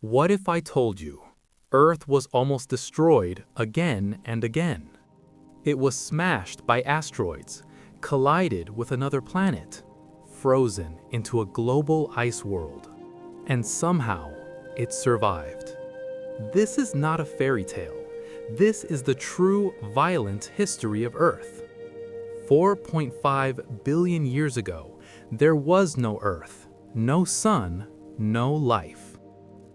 What if I told you Earth was almost destroyed again and again? It was smashed by asteroids, collided with another planet, frozen into a global ice world, and somehow it survived. This is not a fairy tale. This is the true, violent history of Earth. 4.5 billion years ago, there was no Earth, no sun, no life.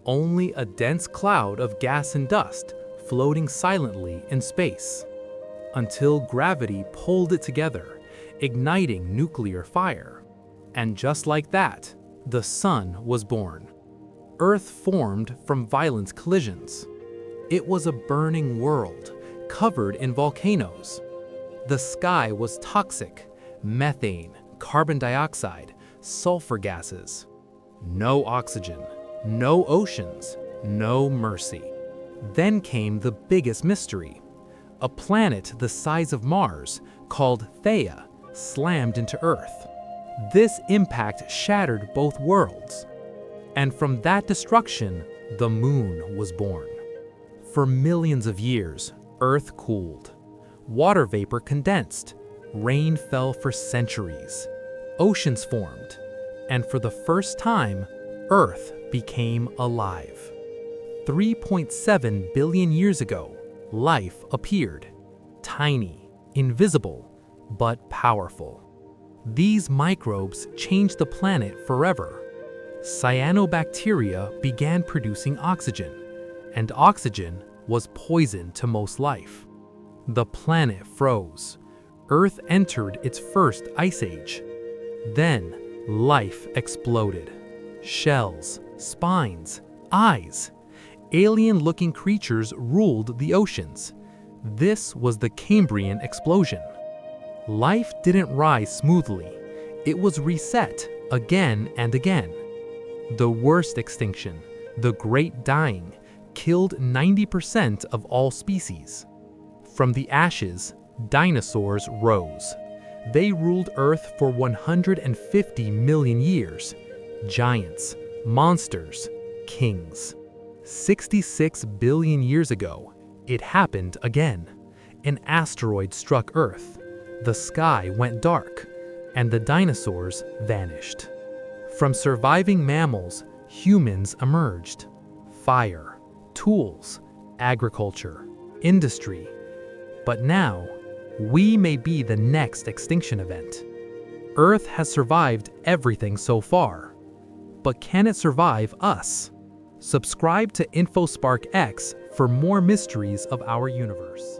Only a dense cloud of gas and dust floating silently in space, until gravity pulled it together, igniting nuclear fire. And just like that, the sun was born. Earth formed from violent collisions. It was a burning world, covered in volcanoes. The sky was toxic: methane, carbon dioxide, sulfur gases. No oxygen, no oceans, no mercy. Then came the biggest mystery. A planet the size of Mars, called Theia, slammed into Earth. This impact shattered both worlds. And from that destruction, the moon was born. For millions of years, Earth cooled. Water vapor condensed. Rain fell for centuries. Oceans formed. And for the first time, Earth became alive. 3.7 billion years ago, life appeared. Tiny, invisible, but powerful. These microbes changed the planet forever. Cyanobacteria began producing oxygen, and oxygen was poison to most life. The planet froze. Earth entered its first ice age. Then, life exploded. Shells, spines, eyes. Alien-looking creatures ruled the oceans. This was the Cambrian explosion. Life didn't rise smoothly. It was reset again and again. The worst extinction, the Great Dying, killed 90% of all species. From the ashes, dinosaurs rose. They ruled Earth for 150 million years. Giants, monsters, kings. 66 billion years ago, it happened again. An asteroid struck Earth. The sky went dark, and the dinosaurs vanished. From surviving mammals, humans emerged. Fire, tools, agriculture, industry. But now, we may be the next extinction event. Earth has survived everything so far. But can it survive us? Subscribe to InfoSparkX for more mysteries of our universe.